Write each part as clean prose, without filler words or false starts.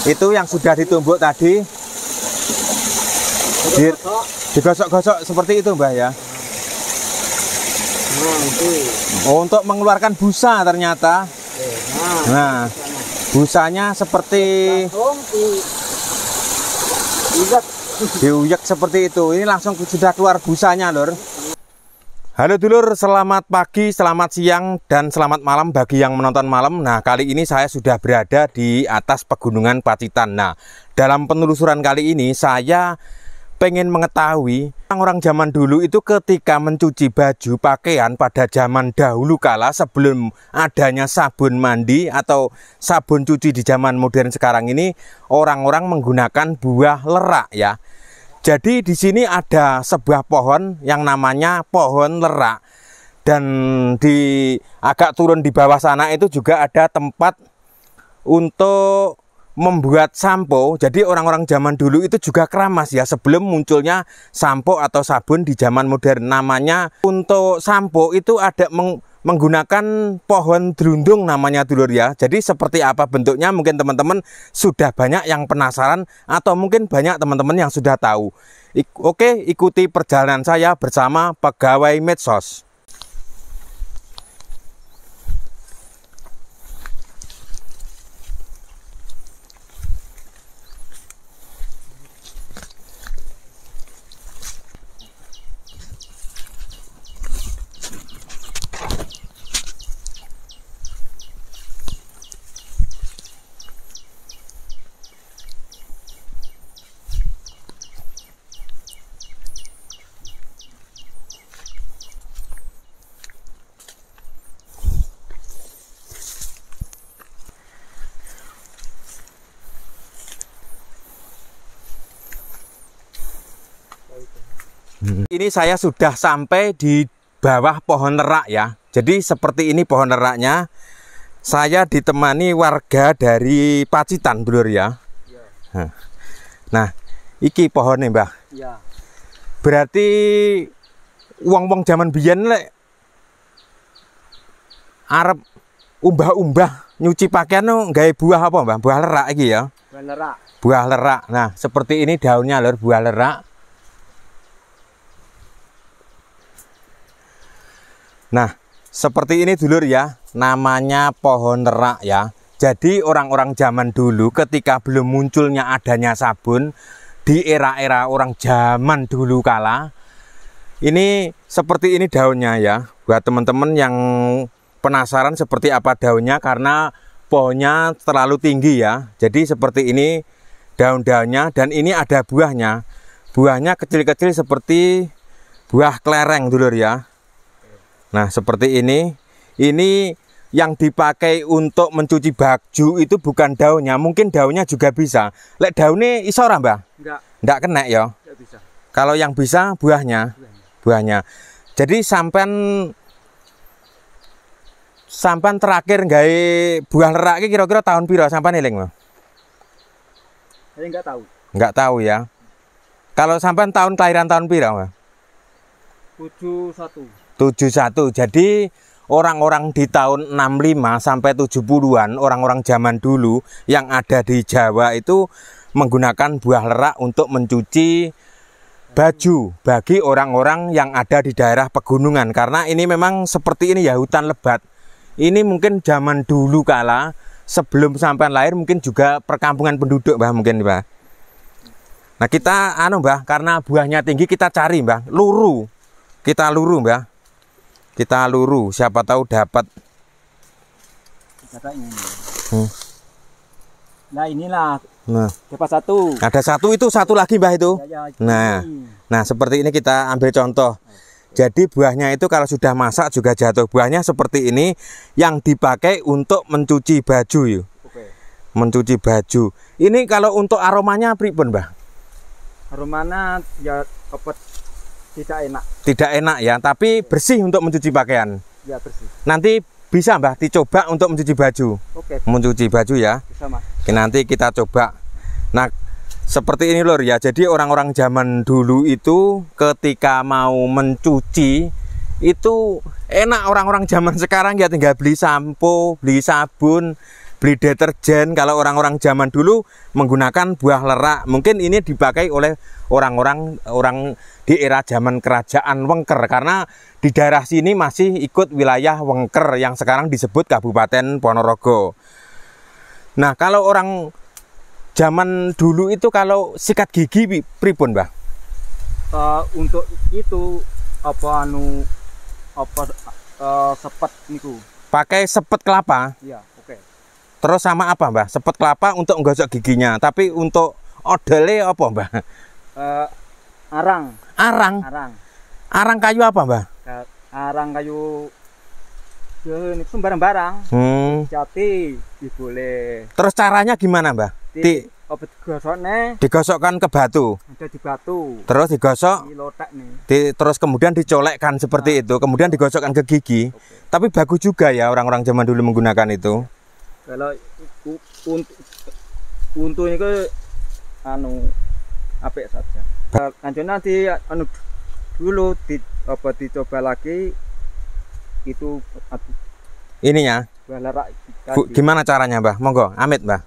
Itu yang sudah ditumbuk tadi digosok-gosok seperti itu Mbah ya. Oh, untuk mengeluarkan busa ternyata. Nah, busanya seperti diuyak seperti itu. Ini langsung sudah keluar busanya, Lur. Halo dulur, selamat pagi, selamat siang, dan selamat malam bagi yang menonton malam. Nah, kali ini saya sudah berada di atas pegunungan Pacitan. Nah, dalam penelusuran kali ini saya pengen mengetahui orang-orang zaman dulu itu ketika mencuci baju pakaian pada zaman dahulu kala sebelum adanya sabun mandi atau sabun cuci di zaman modern sekarang ini, orang-orang menggunakan buah lerak ya. Jadi di sini ada sebuah pohon yang namanya pohon lerak, dan di agak turun di bawah sana itu juga ada tempat untuk membuat sampo. Jadi orang-orang zaman dulu itu juga keramas ya sebelum munculnya sampo atau sabun di zaman modern. Namanya untuk sampo itu ada menggunakan pohon derundung namanya dulur ya. Jadi seperti apa bentuknya mungkin teman-teman sudah banyak yang penasaran atau mungkin banyak teman-teman yang sudah tahu. Oke, ikuti perjalanan saya bersama pegawai medsos. Ini saya sudah sampai di bawah pohon lerak ya. Jadi seperti ini pohon leraknya. Saya ditemani warga dari Pacitan dulur ya. Nah, iki pohonnya Mbah. Ya. Berarti wong-wong zaman biyen lek arep umbah-umbah nyuci pakaian nggawe buah apa Mbah? Buah lerak iki ya. Buah lerak. Buah lerak. Nah, seperti ini daunnya lur, buah lerak. Nah, seperti ini dulur ya, namanya pohon lerak ya. Jadi orang-orang zaman dulu ketika belum munculnya adanya sabun di era-era orang zaman dulu kala, ini seperti ini daunnya ya. Buat teman-teman yang penasaran seperti apa daunnya karena pohonnya terlalu tinggi ya. Jadi seperti ini daun-daunnya, dan ini ada buahnya. Buahnya kecil-kecil seperti buah kelereng dulur ya. Nah, seperti ini yang dipakai untuk mencuci baju itu bukan daunnya, mungkin daunnya juga bisa. Lek daunnya iso ora, Mbah? Enggak kena ya. Enggak bisa. Kalau yang bisa buahnya. Jadi sampean terakhir gawe buah lerak iki kira-kira tahun piro sampean eling, Mbah? Saya enggak tahu. Enggak tahu ya. Kalau sampean tahun kelahiran tahun piro, Mbah? 71. Jadi orang-orang di tahun 65 sampai 70-an, orang-orang zaman dulu yang ada di Jawa itu menggunakan buah lerak untuk mencuci baju bagi orang-orang yang ada di daerah pegunungan. Karena ini memang seperti ini ya, hutan lebat. Ini mungkin zaman dulu kala sebelum sampai lahir mungkin juga perkampungan penduduk, Mbah, mungkin, Mbah. Nah, kita Mbah, karena buahnya tinggi kita cari, Mbah, luru. Kita luru, Mbah. Kita luru, siapa tahu dapat. Nah, inilah. Nah, dapat satu. Ada satu, itu satu lagi, Mbah, itu. Nah, seperti ini kita ambil contoh. Jadi buahnya itu kalau sudah masak juga jatuh. Buahnya seperti ini yang dipakai untuk mencuci baju yuk. Mencuci baju. Ini kalau untuk aromanya pripun, Mbah? Aromanya ya tidak enak ya, tapi bersih untuk mencuci pakaian. Ya, bersih. Nanti bisa, Mbah, dicoba untuk mencuci baju. Oke. Mencuci baju ya. Bisa, Mas. Oke, nanti kita coba. Nah, seperti ini lur ya. Jadi orang-orang zaman dulu itu ketika mau mencuci itu enak. Orang-orang zaman sekarang ya tinggal beli sampo, beli sabun, beli deterjen. Kalau orang-orang zaman dulu menggunakan buah lerak, mungkin ini dipakai oleh orang di era zaman kerajaan Wengker, karena di daerah sini masih ikut wilayah Wengker yang sekarang disebut Kabupaten Ponorogo. Nah, kalau orang zaman dulu itu kalau sikat gigi pripun, Mbah? Untuk itu sepet niku. Pakai sepet kelapa. Iya, oke. Terus sama apa, Mbah? Sepet kelapa untuk menggosok giginya. Tapi untuk odole apa, Mbah? Arang. Arang. Arang kayu apa, Mbah? Arang kayu ini barang-barang. Jati boleh. Terus caranya gimana, Mbah? Digosokkan ke batu. Ada di batu. Terus digosok. Dilotek nih. Terus kemudian dicolekkan seperti itu. Kemudian digosokkan ke gigi. Tapi bagus juga ya orang-orang zaman dulu menggunakan itu. Kalau untuk ini ke apik saja. Lanjutnya dulu dicoba lagi itu ininya. Gimana caranya, Mbah? Monggo, amit, Mbah.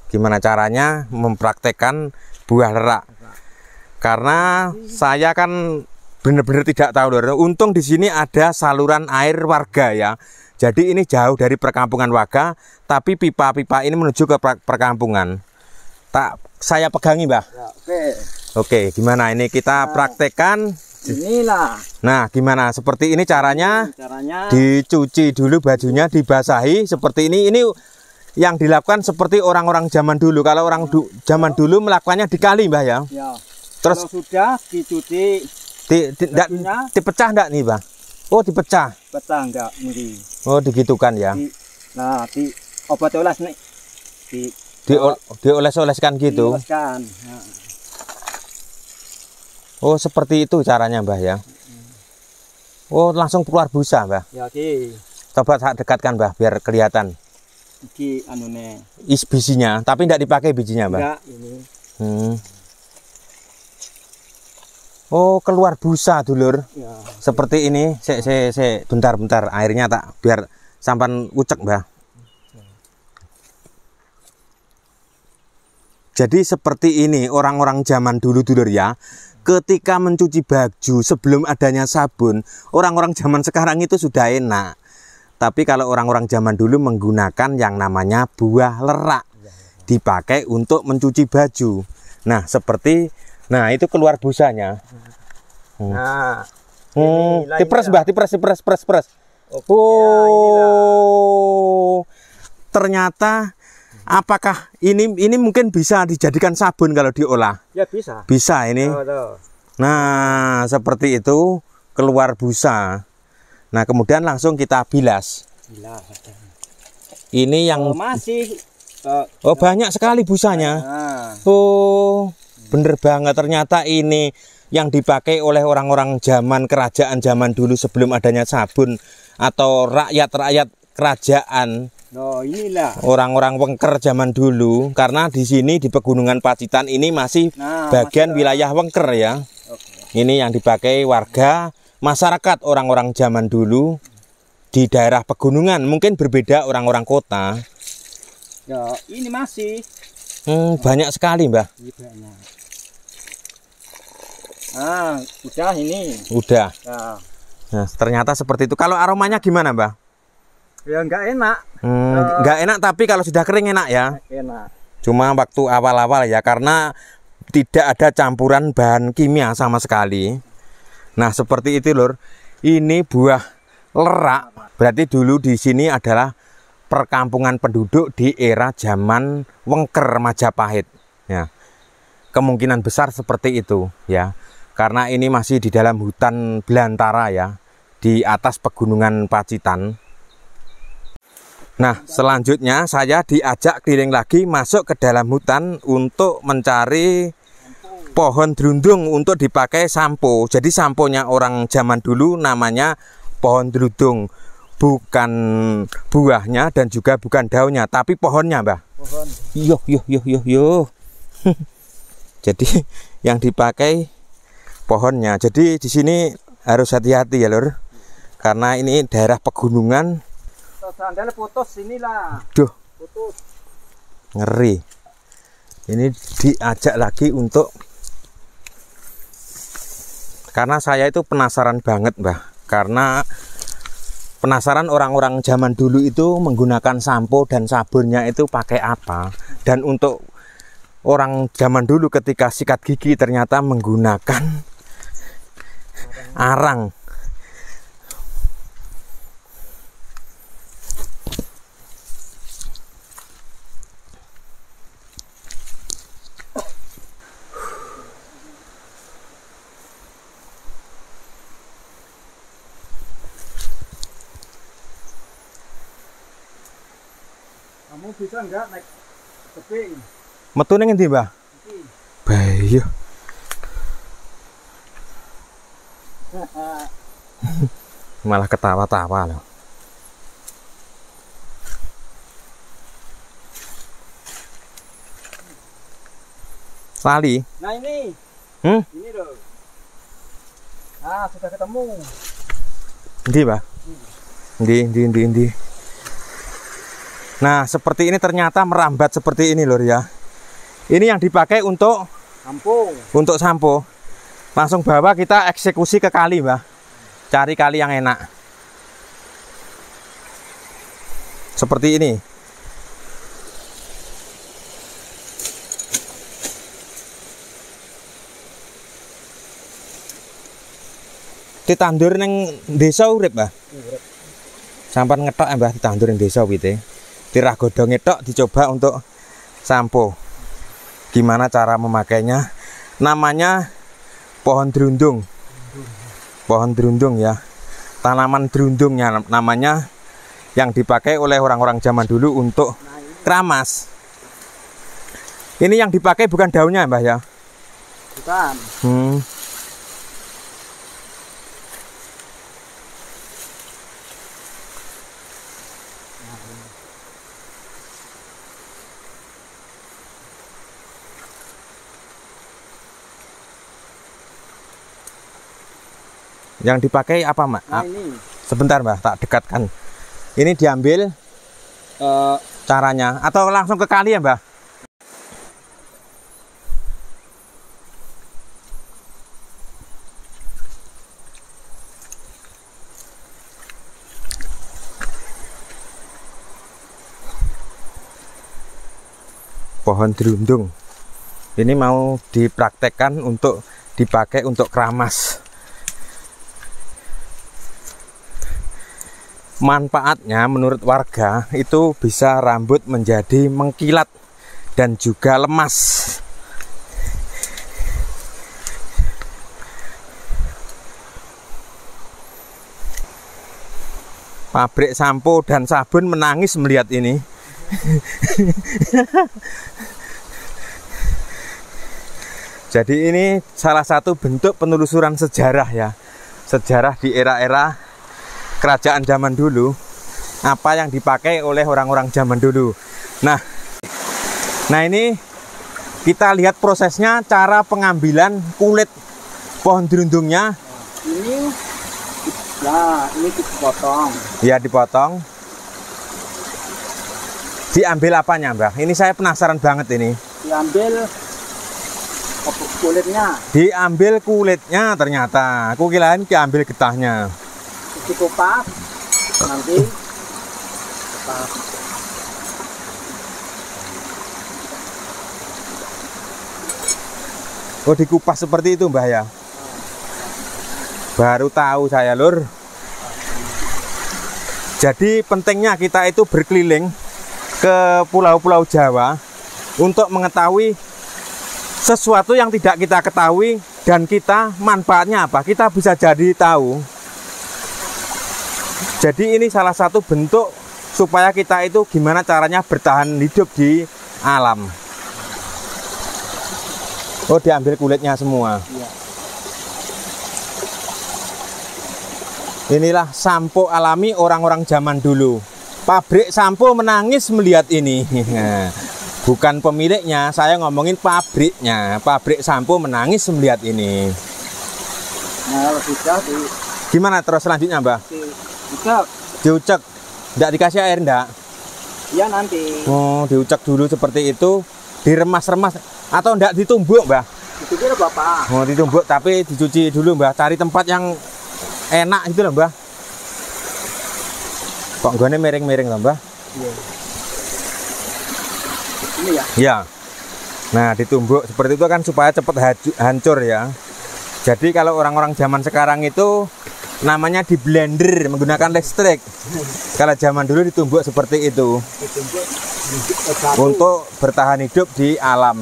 Gimana caranya mempraktekkan buah lerak? Karena saya kan benar-benar tidak tahu, lho. Untung di sini ada saluran air warga ya. Jadi ini jauh dari perkampungan warga, tapi pipa-pipa ini menuju ke perkampungan. Saya pegangi, Mbah. Ya, oke, gimana ini kita praktekkan? Inilah. Nah, gimana? Seperti ini caranya. Dicuci dulu bajunya, dibasahi seperti ini. Ini yang dilakukan seperti orang-orang zaman dulu. Kalau orang zaman dulu melakukannya di kali, Mbah ya. Ya. Terus kalau sudah dicuci dipecah enggak nih, Bang? Oh, dipecah. Pecah enggak ini. Oh, digitukan ya. Di obat oles nih. Dioles-oleskan gitu. Dioleskan. Nah. Oh, seperti itu caranya, Mbah ya. Oh, langsung keluar busa, Mbah. Ya, Ki. Coba saya dekatkan, Mbah, biar kelihatan. Iki anune. Bijinya, tapi tidak dipakai bijinya, Mbah. Enggak, ini. Oh, keluar busa, dulur. Ya. Seperti ini. Bentar, airnya tak biar sampan ucek, Mbah. Jadi seperti ini orang-orang zaman dulu, dulur ya. Ketika mencuci baju sebelum adanya sabun, orang-orang zaman sekarang itu sudah enak. Tapi kalau orang-orang zaman dulu menggunakan yang namanya buah lerak, dipakai untuk mencuci baju. Nah, nah itu keluar busanya. Nah, dipres, Mbah, dipres. Oke, oh, ternyata apakah ini mungkin bisa dijadikan sabun kalau diolah? Ya bisa. Bisa ini. Nah, seperti itu keluar busa. Nah, kemudian langsung kita bilas. Ini yang masih banyak sekali busanya. Oh, bener banget, ternyata ini yang dipakai oleh orang-orang zaman kerajaan zaman dulu sebelum adanya sabun atau rakyat-rakyat kerajaan. Oh, inilah orang-orang Wengker zaman dulu, karena di sini di Pegunungan Pacitan ini masih bagian wilayah Wengker ya. Ini yang dipakai warga masyarakat orang-orang zaman dulu di daerah pegunungan. Mungkin berbeda orang-orang kota. Ya, ini masih banyak sekali, Mbah. Banyak. Udah ini. Udah. Ya. Nah, ternyata seperti itu. Kalau aromanya gimana, Mbah? Ya enggak enak. Enggak enak, tapi kalau sudah kering enak ya. Enak. Cuma waktu awal-awal ya, karena tidak ada campuran bahan kimia sama sekali. Nah, seperti itu, Lur. Ini buah lerak. Berarti dulu di sini adalah perkampungan penduduk di era zaman Wengker Majapahit. Ya. Kemungkinan besar seperti itu ya. Karena ini masih di dalam hutan belantara ya, di atas Pegunungan Pacitan. Nah, selanjutnya saya diajak keliling lagi masuk ke dalam hutan untuk mencari pohon drundung untuk dipakai sampo. Jadi samponya orang zaman dulu namanya pohon drundung. Bukan buahnya dan juga bukan daunnya, tapi pohonnya, Mbah. Pohon. Yo. Jadi yang dipakai pohonnya. Jadi di sini harus hati-hati ya, Lur. Karena ini daerah pegunungan. Sandalnya putus inilah. Duh, Putus. Ngeri. Ini diajak lagi untuk, karena saya itu penasaran banget, Mbah. Karena penasaran orang-orang zaman dulu itu menggunakan sampo dan sabunnya itu pakai apa. Dan untuk orang zaman dulu ketika sikat gigi ternyata menggunakan arang. Kamu bisa enggak naik tebing? Metu ning endi, Mbah? Bahaya. Malah ketawa-tawa loh. Lali. Nah ini. Ini loh. Ah, sudah ketemu. Endi, Mbah? Endi. Nah, seperti ini ternyata merambat seperti ini lur ya. Ini yang dipakai untuk Sampo. Untuk sampo. Langsung bawa kita eksekusi ke kali, Mbah. Cari kali yang enak. Seperti ini. Ditandur neng desa urip, Mbah. Sampai ngetok Mbah ditandur neng desa wite. Tirah godhong tok dicoba untuk sampo. Gimana cara memakainya? Namanya pohon drundung. Pohon drundung ya. Tanaman drundungnya namanya, yang dipakai oleh orang-orang zaman dulu untuk keramas. Ini yang dipakai bukan daunnya, Mbah ya? Bukan. Yang dipakai apa, Mak? Nah, ini. Sebentar, Mbah, tak dekatkan. Ini diambil caranya atau langsung ke kali ya, Mbah? Pohon drundung. Ini mau dipraktekkan untuk dipakai untuk keramas. Manfaatnya menurut warga itu bisa rambut menjadi mengkilat dan juga lemas. Pabrik sampo dan sabun menangis melihat ini. Jadi ini salah satu bentuk penelusuran sejarah ya. Sejarah di era-era kerajaan zaman dulu, apa yang dipakai oleh orang-orang zaman dulu. Nah ini kita lihat prosesnya, cara pengambilan kulit pohon drundungnya. Ini dipotong. Ya, dipotong. Diambil apanya, Mbah? Ini saya penasaran banget ini. Diambil kulitnya. Diambil kulitnya ternyata. Aku kirain diambil getahnya. Dikupas, nanti kupas. Oh, dikupas seperti itu, Mbah ya? Baru tahu saya, lur. Jadi pentingnya kita itu berkeliling ke pulau-pulau Jawa untuk mengetahui sesuatu yang tidak kita ketahui, dan kita manfaatnya apa, kita bisa jadi tahu. Jadi ini salah satu bentuk supaya kita itu gimana caranya bertahan hidup di alam. Oh, diambil kulitnya semua. Iya. Inilah sampo alami orang-orang zaman dulu. Pabrik sampo menangis melihat ini. Bukan pemiliknya, saya ngomongin pabriknya. Pabrik sampo menangis melihat ini. Nah, kalau sudah gimana terus selanjutnya, Mbah? diucek. Diucek. Enggak dikasih air, enggak? Iya nanti. Oh, diucek dulu seperti itu, diremas-remas atau enggak ditumbuk, Mbah? Ditumbuk Bapak. Oh, ditumbuk tapi dicuci dulu, Mbah. Cari tempat yang enak gitu loh, Mbah. Kok gone miring-miring loh, Mbah? Iya. Ini ya. Iya. Nah, ditumbuk seperti itu kan supaya cepat hancur ya. Jadi kalau orang-orang zaman sekarang itu namanya di blender menggunakan listrik. Kalau zaman dulu ditumbuk seperti itu. Untuk bertahan hidup di alam.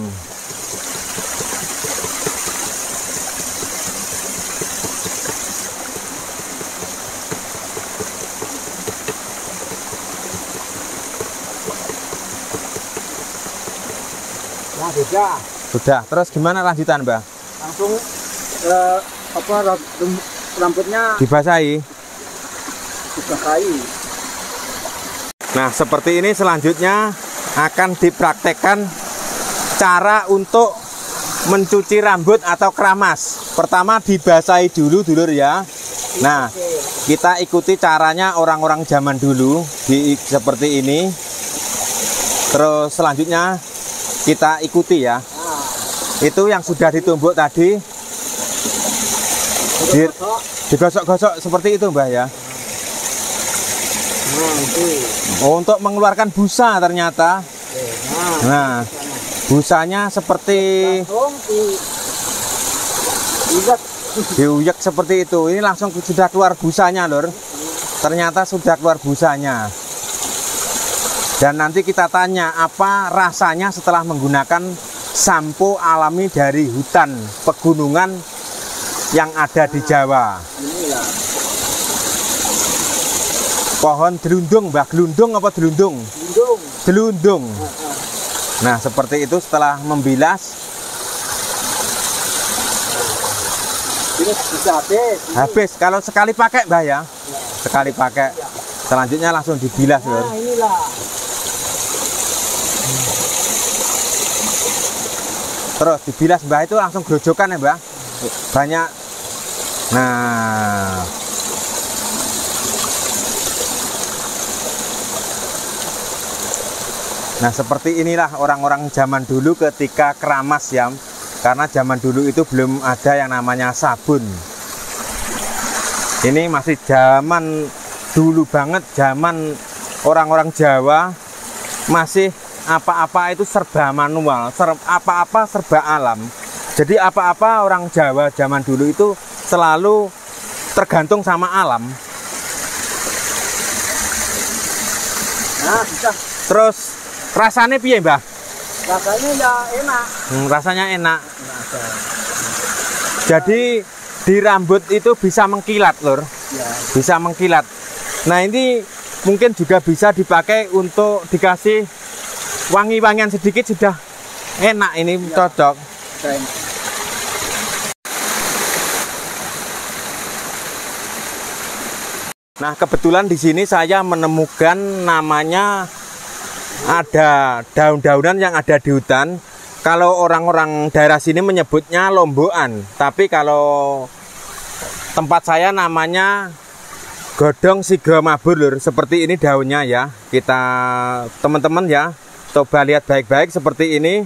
Nah, sudah. Sudah. Terus gimana lanjutan, Mbah? Langsung rambutnya Dibasahi. dibasahi. Nah, seperti ini selanjutnya akan dipraktekkan cara untuk mencuci rambut atau keramas. Pertama dibasahi dulu, dulur ya. Nah, kita ikuti caranya orang-orang zaman dulu seperti ini. Terus selanjutnya kita ikuti ya. Itu yang sudah ditumbuk tadi digosok-gosok seperti itu, Mbah ya. Oh, untuk mengeluarkan busa ternyata. Nah, busanya seperti diuyak seperti itu. Ini langsung sudah keluar busanya, Lur. Ternyata sudah keluar busanya. Dan nanti kita tanya apa rasanya setelah menggunakan sampo alami dari hutan pegunungan yang ada di Jawa. Pohon delundung, Mbah. Gelundung apa delundung? Delundung. Nah, seperti itu setelah membilas. Ini bisa habis. Habis kalau sekali pakai, Mbah ya. Sekali pakai. Selanjutnya langsung dibilas, Lur. Nah, inilah. Terus dibilas, Mbah, itu langsung grojokan ya, Mbah. Banyak. Nah, seperti inilah orang-orang zaman dulu ketika keramas ya. Karena zaman dulu itu belum ada yang namanya sabun. Ini masih zaman dulu banget, zaman orang-orang Jawa masih apa-apa itu serba manual, apa-apa serba alam. Jadi apa-apa orang Jawa zaman dulu itu selalu tergantung sama alam. Nah, bisa. Terus rasanya piye, Mbah? Rasanya ya enak. Rasanya enak. Jadi di rambut itu bisa mengkilat, Lur. Ya. Bisa mengkilat. Nah, ini mungkin juga bisa dipakai untuk dikasih wangi-wangian sedikit, sudah enak ini ya. Cocok. Nah, kebetulan di sini saya menemukan namanya ada daun-daunan yang ada di hutan. Kalau orang-orang daerah sini menyebutnya lombokan, tapi kalau tempat saya namanya godong siga mabur, Lur. Seperti ini daunnya ya. Kita teman-teman ya, coba lihat baik-baik seperti ini.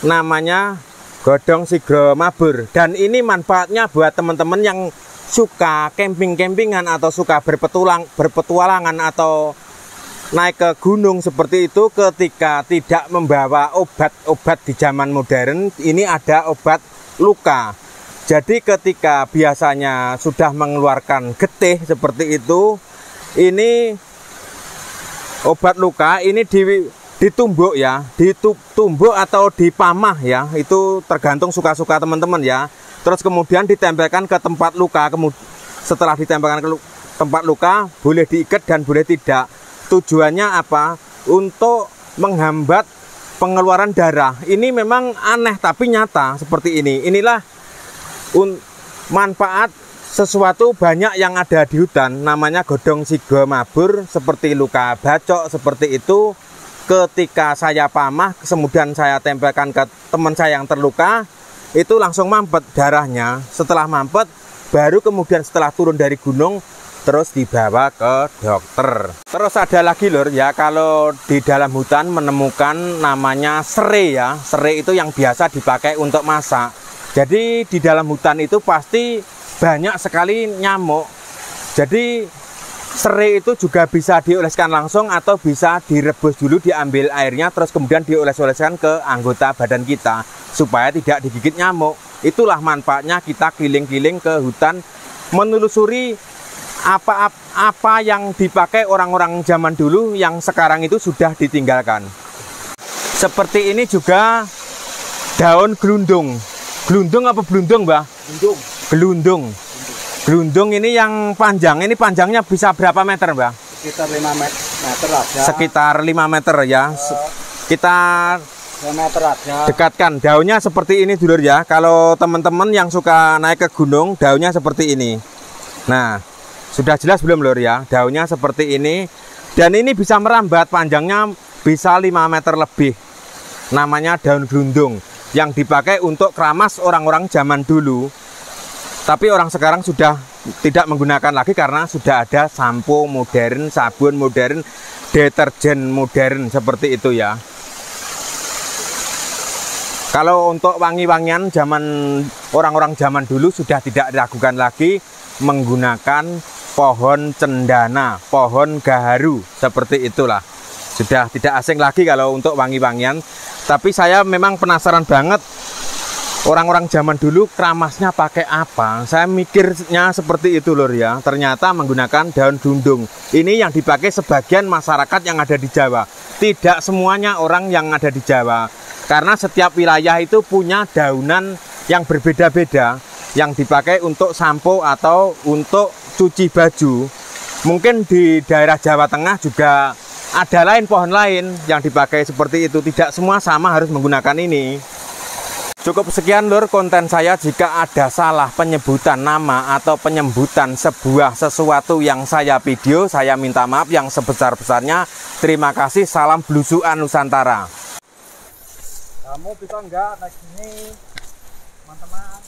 Namanya godong siga mabur. Dan ini manfaatnya buat teman-teman yang suka camping-campingan atau suka berpetualangan atau naik ke gunung seperti itu. Ketika tidak membawa obat-obat di zaman modern, ini ada obat luka. Jadi ketika biasanya sudah mengeluarkan getih seperti itu, ini obat luka ini ditumbuk ya, ditumbuk atau dipamah ya, itu tergantung suka-suka teman-teman ya. Terus kemudian ditempelkan ke tempat luka. Setelah ditempelkan ke tempat luka, boleh diikat dan boleh tidak. Tujuannya apa? Untuk menghambat pengeluaran darah. Ini memang aneh tapi nyata seperti ini. Inilah manfaat sesuatu banyak yang ada di hutan. Namanya godong siga mabur, seperti luka bacok seperti itu. Ketika saya pamah, kemudian saya tempelkan ke teman saya yang terluka, itu langsung mampet darahnya. Setelah mampet, baru kemudian setelah turun dari gunung, terus dibawa ke dokter. Terus ada lagi lur ya, kalau di dalam hutan menemukan namanya serai ya. Serai itu yang biasa dipakai untuk masak. Jadi di dalam hutan itu pasti banyak sekali nyamuk. Jadi serai itu juga bisa dioleskan langsung atau bisa direbus dulu, diambil airnya, terus kemudian dioles-oleskan ke anggota badan kita supaya tidak digigit nyamuk. Itulah manfaatnya kita keliling-keliling ke hutan menelusuri apa yang dipakai orang-orang zaman dulu yang sekarang itu sudah ditinggalkan. Seperti ini juga daun gelundung. Gelundung apa belundung, Mbah? Gelundung. Gelundung. Gelundung ini yang panjang, ini panjangnya bisa berapa meter, Mbah? Sekitar 5 meter aja. Sekitar 5 meter ya. Kita 2 meter aja. dekatkan daunnya seperti ini dulur ya. Kalau teman-teman yang suka naik ke gunung, daunnya seperti ini. Nah, sudah jelas belum lur ya? Daunnya seperti ini. Dan ini bisa merambat, panjangnya bisa 5 meter lebih. Namanya daun gelundung yang dipakai untuk keramas orang-orang zaman dulu. Tapi orang sekarang sudah tidak menggunakan lagi karena sudah ada sampo modern, sabun modern, deterjen modern seperti itu ya. Kalau untuk wangi-wangian zaman orang-orang zaman dulu sudah tidak diragukan lagi menggunakan pohon cendana, pohon gaharu, seperti itulah. Sudah tidak asing lagi kalau untuk wangi-wangian. Tapi saya memang penasaran banget orang-orang zaman dulu keramasnya pakai apa. Saya mikirnya seperti itu lur ya. Ternyata menggunakan daun gelundung. Ini yang dipakai sebagian masyarakat yang ada di Jawa. Tidak semuanya orang yang ada di Jawa. Karena setiap wilayah itu punya daunan yang berbeda-beda yang dipakai untuk sampo atau untuk cuci baju. Mungkin di daerah Jawa Tengah juga ada lain pohon lain yang dipakai seperti itu. Tidak semua sama harus menggunakan ini. Cukup sekian lur konten saya. Jika ada salah penyebutan nama atau penyebutan sebuah sesuatu yang saya video, saya minta maaf yang sebesar-besarnya. Terima kasih, salam belusukan Nusantara. Kamu bisa enggak naik sini, teman-teman?